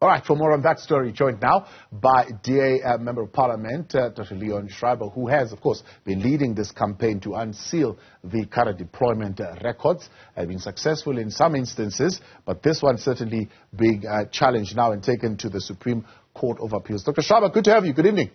All right, for more on that story, joined now by DA Member of Parliament, Dr. Leon Schreiber, who has, of course, been leading this campaign to unseal the cadre deployment records. Have been successful in some instances, but this one certainly being challenged now and taken to the Supreme Court of Appeals. Dr. Schreiber, good to have you. Good evening.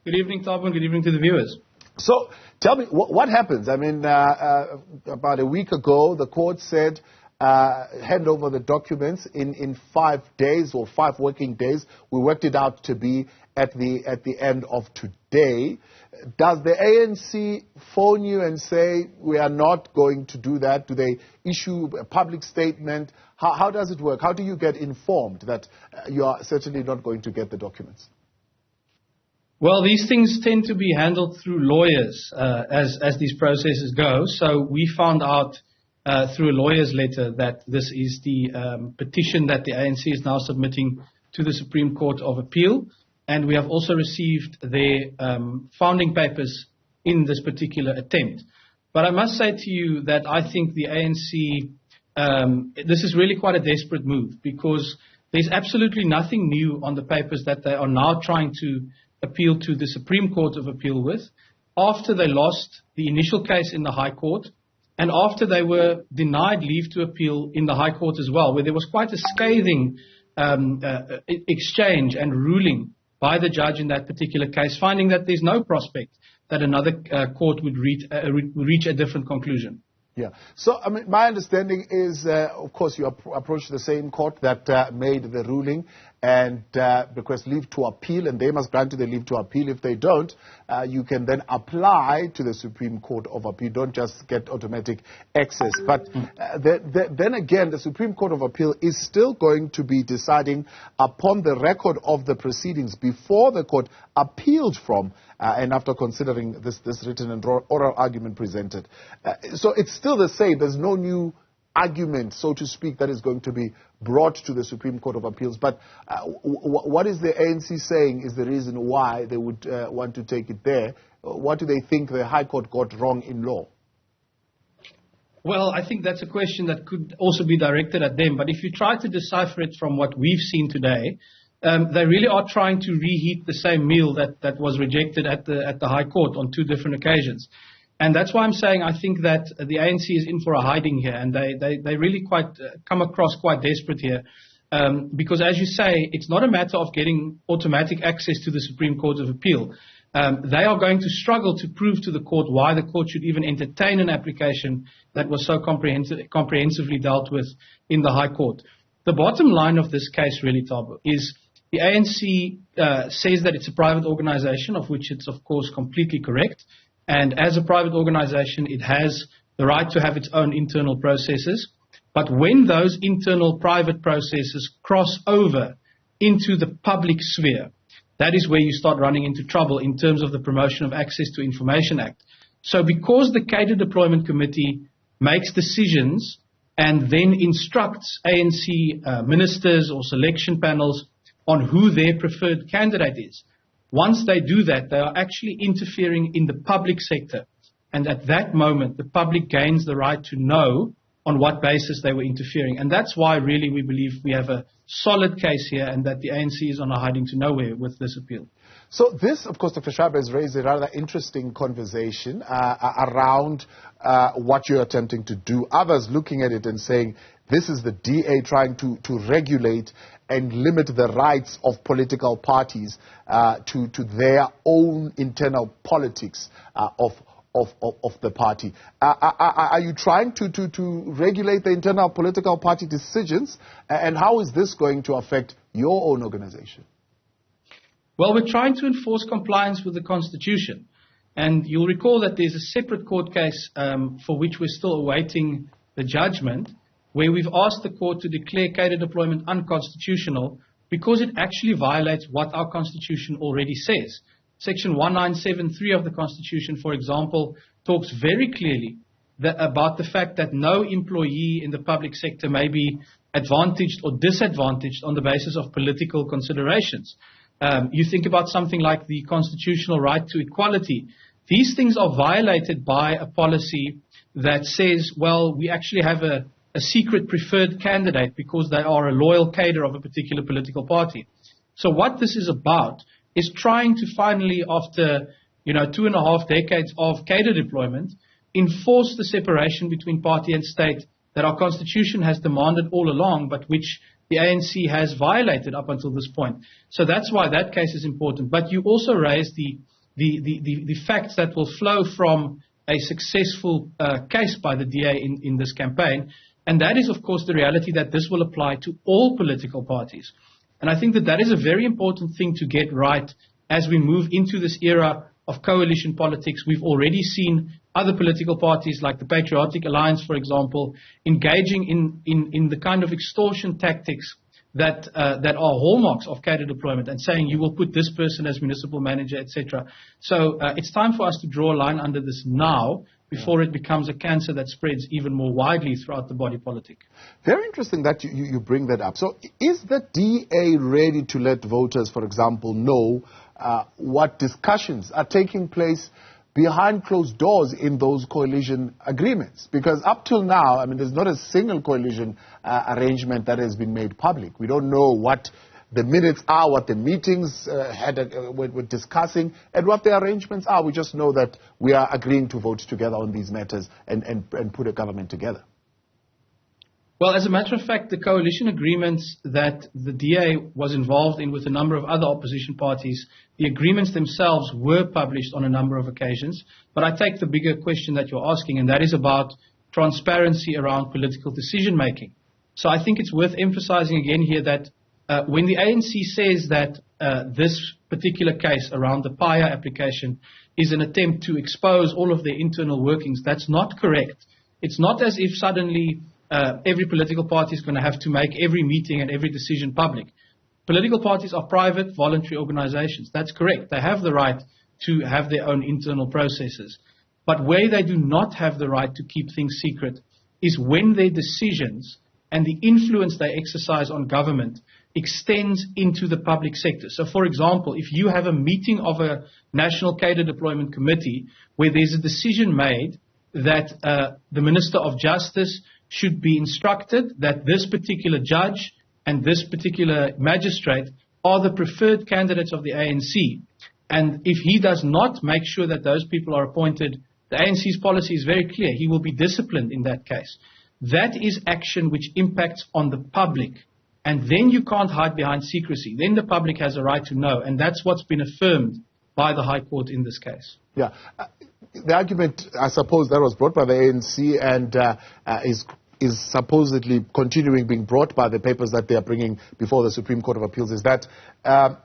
Good evening, Thabo, and good evening to the viewers. So, tell me, what happens? I mean, about a week ago, the court said hand over the documents in 5 days or 5 working days. We worked it out to be at the end of today. Does the ANC phone you and say we are not going to do that? Do they issue a public statement? How does it work? How do you get informed that you are certainly not going to get the documents? Well, these things tend to be handled through lawyers as these processes go. So we found out through a lawyer's letter that this is the petition that the ANC is now submitting to the Supreme Court of Appeal. And we have also received their founding papers in this particular attempt. But I must say to you that I think the ANC, this is really quite a desperate move, because there's absolutely nothing new on the papers that they are now trying to appeal to the Supreme Court of Appeal with, after they lost the initial case in the High Court, and after they were denied leave to appeal in the High Court as well, where there was quite a scathing exchange and ruling by the judge in that particular case, finding that there's no prospect that another court would reach a different conclusion. Yeah. So, I mean, my understanding is, of course, you approach the same court that made the ruling and request leave to appeal, and they must grant you the leave to appeal. If they don't, you can then apply to the Supreme Court of Appeal. You don't just get automatic access. But then again, the Supreme Court of Appeal is still going to be deciding upon the record of the proceedings before the court appealed from, and after considering this written and oral argument presented. So it's still the same. There's no new argument, so to speak, that is going to be brought to the Supreme Court of Appeals. But what is the ANC saying is the reason why they would want to take it there? What do they think the High Court got wrong in law? Well, I think that's a question that could also be directed at them. But if you try to decipher it from what we've seen today, they really are trying to reheat the same meal that was rejected at the High Court on 2 different occasions. And that's why I'm saying I think that the ANC is in for a hiding here, and they really come across quite desperate here. Because, as you say, it's not a matter of getting automatic access to the Supreme Court of Appeal. They are going to struggle to prove to the court why the court should even entertain an application that was so comprehensively dealt with in the High Court. The bottom line of this case, really, Thabo, is the ANC says that it's a private organization, of which it's, of course, completely correct. And as a private organization, it has the right to have its own internal processes. But when those internal private processes cross over into the public sphere, that is where you start running into trouble in terms of the Promotion of Access to Information Act. So because the Cadre Deployment Committee makes decisions and then instructs ANC ministers or selection panels on who their preferred candidate is, once they do that, they are actually interfering in the public sector. And at that moment, the public gains the right to know on what basis they were interfering. And that's why, really, we believe we have a solid case here and that the ANC is on a hiding to nowhere with this appeal. So this, of course, Dr. Schreiber, has raised a rather interesting conversation around what you're attempting to do. Others looking at it and saying this is the DA trying to regulate and limit the rights of political parties to their own internal politics of the party. Are you trying to regulate the internal political party decisions? And how is this going to affect your own organization? Well, we're trying to enforce compliance with the Constitution. And you'll recall that there's a separate court case for which we're still awaiting the judgment, where we've asked the court to declare cadre deployment unconstitutional because it actually violates what our Constitution already says. Section 1973 of the Constitution, for example, talks very clearly about the fact that no employee in the public sector may be advantaged or disadvantaged on the basis of political considerations. You think about something like the constitutional right to equality. These things are violated by a policy that says, well, we actually have a a secret preferred candidate because they are a loyal cadre of a particular political party. So what this is about is trying to finally, after 2.5 decades of cadre deployment, enforce the separation between party and state that our constitution has demanded all along, but which the ANC has violated up until this point. So that's why that case is important. But you also raise the facts that will flow from a successful case by the DA in this campaign. And that is, of course, the reality that this will apply to all political parties. And I think that that is a very important thing to get right as we move into this era of coalition politics. We've already seen other political parties like the Patriotic Alliance, for example, engaging in the kind of extortion tactics that are hallmarks of cadre deployment and saying you will put this person as municipal manager, etc. So it's time for us to draw a line under this now before it becomes a cancer that spreads even more widely throughout the body politic. Very interesting that you bring that up. So is the DA ready to let voters, for example, know what discussions are taking place behind closed doors in those coalition agreements? Because up till now, I mean, there's not a single coalition arrangement that has been made public. We don't know what the minutes are, what the meetings were discussing, and what the arrangements are. We just know that we are agreeing to vote together on these matters and put a government together. Well, as a matter of fact, the coalition agreements that the DA was involved in with a number of other opposition parties, the agreements themselves were published on a number of occasions. But I take the bigger question that you're asking, and that is about transparency around political decision-making. So I think it's worth emphasizing again here that when the ANC says that this particular case around the PAIA application is an attempt to expose all of their internal workings, that's not correct. It's not as if suddenly every political party is going to have to make every meeting and every decision public. Political parties are private, voluntary organizations. That's correct. They have the right to have their own internal processes. But where they do not have the right to keep things secret is when their decisions and the influence they exercise on government extends into the public sector. So, for example, if you have a meeting of a National Cadre Deployment Committee where there's a decision made that the Minister of Justice should be instructed that this particular judge and this particular magistrate are the preferred candidates of the ANC. And if he does not make sure that those people are appointed, the ANC's policy is very clear. He will be disciplined in that case. That is action which impacts on the public. And then you can't hide behind secrecy. Then the public has a right to know. And that's what's been affirmed by the High Court in this case. Yeah. The argument, I suppose, that was brought by the ANC and is supposedly continuing being brought by the papers that they are bringing before the Supreme Court of Appeals is that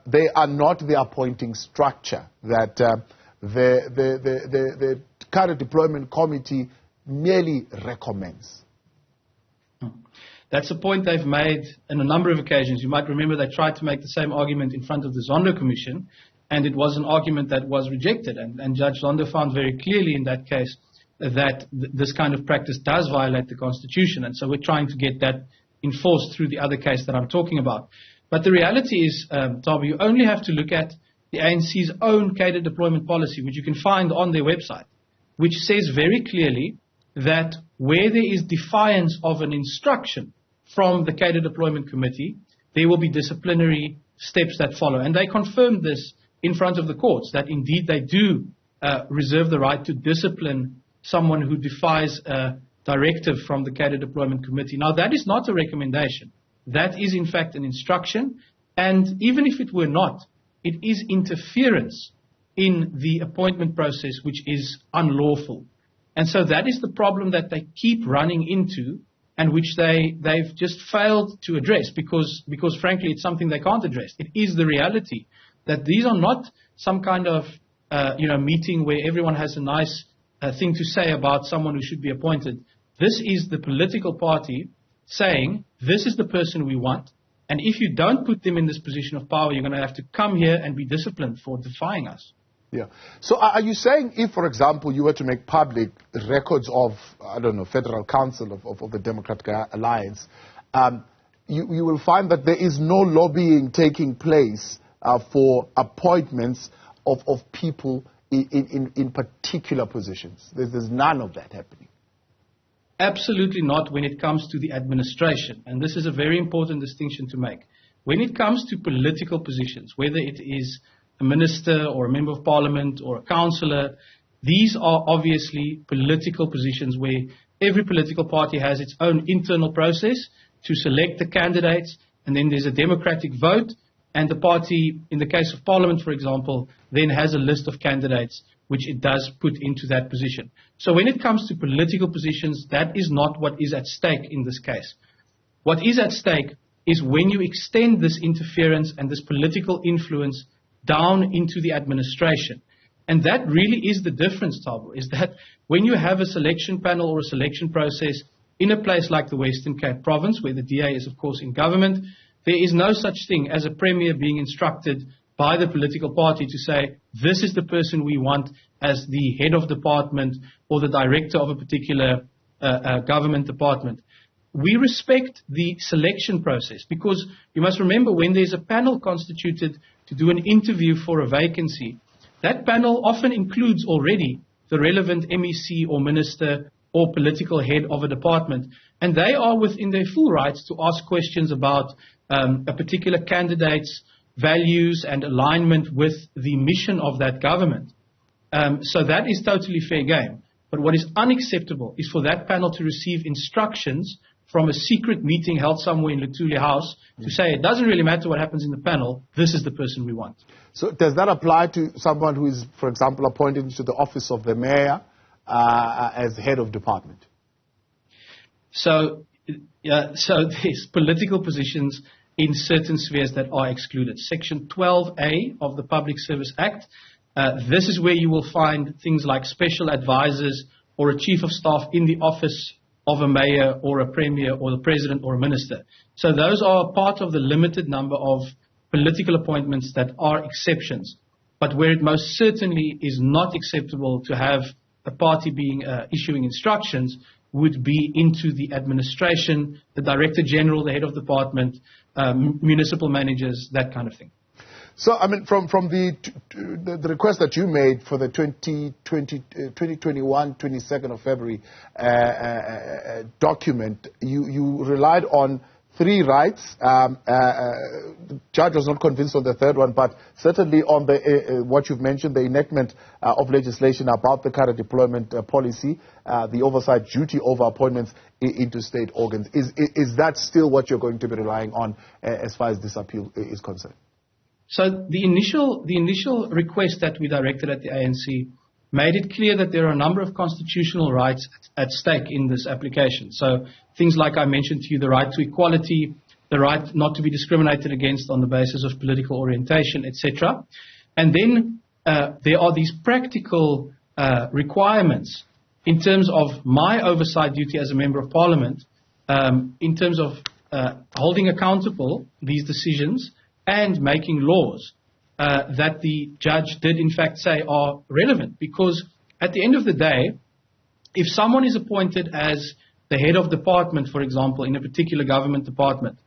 they are not the appointing structure, that the cadre deployment committee merely recommends. That's a point they've made on a number of occasions. You might remember they tried to make the same argument in front of the Zondo Commission, and it was an argument that was rejected. And Judge Zondo found very clearly in that case that this kind of practice does violate the Constitution. And so we're trying to get that enforced through the other case that I'm talking about. But the reality is, Tabu, you only have to look at the ANC's own cadre deployment policy, which you can find on their website, which says very clearly that where there is defiance of an instruction from the cadre deployment committee, there will be disciplinary steps that follow. And they confirmed this in front of the courts, that indeed they do reserve the right to discipline someone who defies a directive from the cadre deployment committee. Now, that is not a recommendation. That is, in fact, an instruction. And even if it were not, it is interference in the appointment process, which is unlawful. And so that is the problem that they keep running into, and which they've just failed to address because frankly, it's something they can't address. It is the reality that these are not some kind of meeting where everyone has a nice thing to say about someone who should be appointed. This is the political party saying, this is the person we want, and if you don't put them in this position of power, you're going to have to come here and be disciplined for defying us. Yeah. So are you saying if, for example, you were to make public records of, I don't know, Federal Council of the Democratic Alliance, you will find that there is no lobbying taking place for appointments of people in particular positions? There's none of that happening. Absolutely not when it comes to the administration. And this is a very important distinction to make. When it comes to political positions, whether it is a minister or a member of parliament or a councillor, these are obviously political positions where every political party has its own internal process to select the candidates, and then there's a democratic vote, and the party, in the case of parliament, for example, then has a list of candidates which it does put into that position. So when it comes to political positions, that is not what is at stake in this case. What is at stake is when you extend this interference and this political influence down into the administration. And that really is the difference, Thabo, is that when you have a selection panel or a selection process in a place like the Western Cape Province, where the DA is, of course, in government, there is no such thing as a premier being instructed by the political party to say, this is the person we want as the head of department or the director of a particular government department. We respect the selection process because you must remember when there's a panel constituted to do an interview for a vacancy, that panel often includes already the relevant MEC or minister or political head of a department, and they are within their full rights to ask questions about a particular candidate's values and alignment with the mission of that government. So that is totally fair game. But what is unacceptable is for that panel to receive instructions from a secret meeting held somewhere in Luthuli House to say it doesn't really matter what happens in the panel, this is the person we want. So does that apply to someone who is, for example, appointed to the office of the mayor as head of department? So there's political positions in certain spheres that are excluded. Section 12A of the Public Service Act, this is where you will find things like special advisors or a chief of staff in the office of a mayor or a premier or the president or a minister. So those are part of the limited number of political appointments that are exceptions. But where it most certainly is not acceptable to have a party being issuing instructions would be into the administration, the director general, the head of department, municipal managers, that kind of thing. So, I mean, from the request that you made for the 2021, 22nd of February document, you relied on 3 rights. The judge was not convinced on the third one, but certainly on the what you've mentioned, the enactment of legislation about the cadre deployment policy, the oversight duty over appointments into state organs. Is that still what you're going to be relying on as far as this appeal is concerned? So the initial request that we directed at the ANC made it clear that there are a number of constitutional rights at stake in this application. So things like I mentioned to you, the right to equality, the right not to be discriminated against on the basis of political orientation, etc. And then there are these practical requirements in terms of my oversight duty as a member of parliament, in terms of holding accountable these decisions and making laws that the judge did in fact say are relevant. Because at the end of the day, if someone is appointed as the head of department, for example, in a particular government department,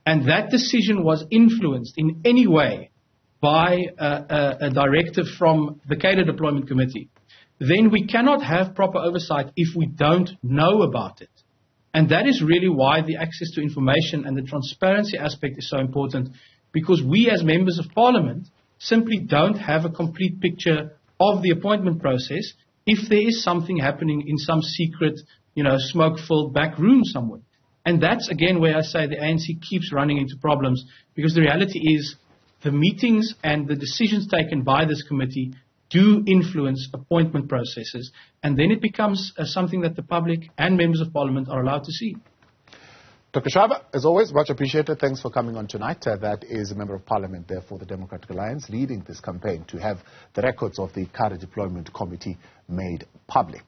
and that decision was influenced in any way by a directive from the cadre deployment committee, then we cannot have proper oversight if we don't know about it. And that is really why the access to information and the transparency aspect is so important, because we as members of parliament simply don't have a complete picture of the appointment process if there is something happening in some secret, smoke-filled back room somewhere. And that's, again, where I say the ANC keeps running into problems, because the reality is the meetings and the decisions taken by this committee do influence appointment processes, and then it becomes something that the public and members of parliament are allowed to see. Dr. Schreiber, as always, much appreciated. Thanks for coming on tonight. That is a member of parliament there for the Democratic Alliance, leading this campaign to have the records of the cadre deployment committee made public.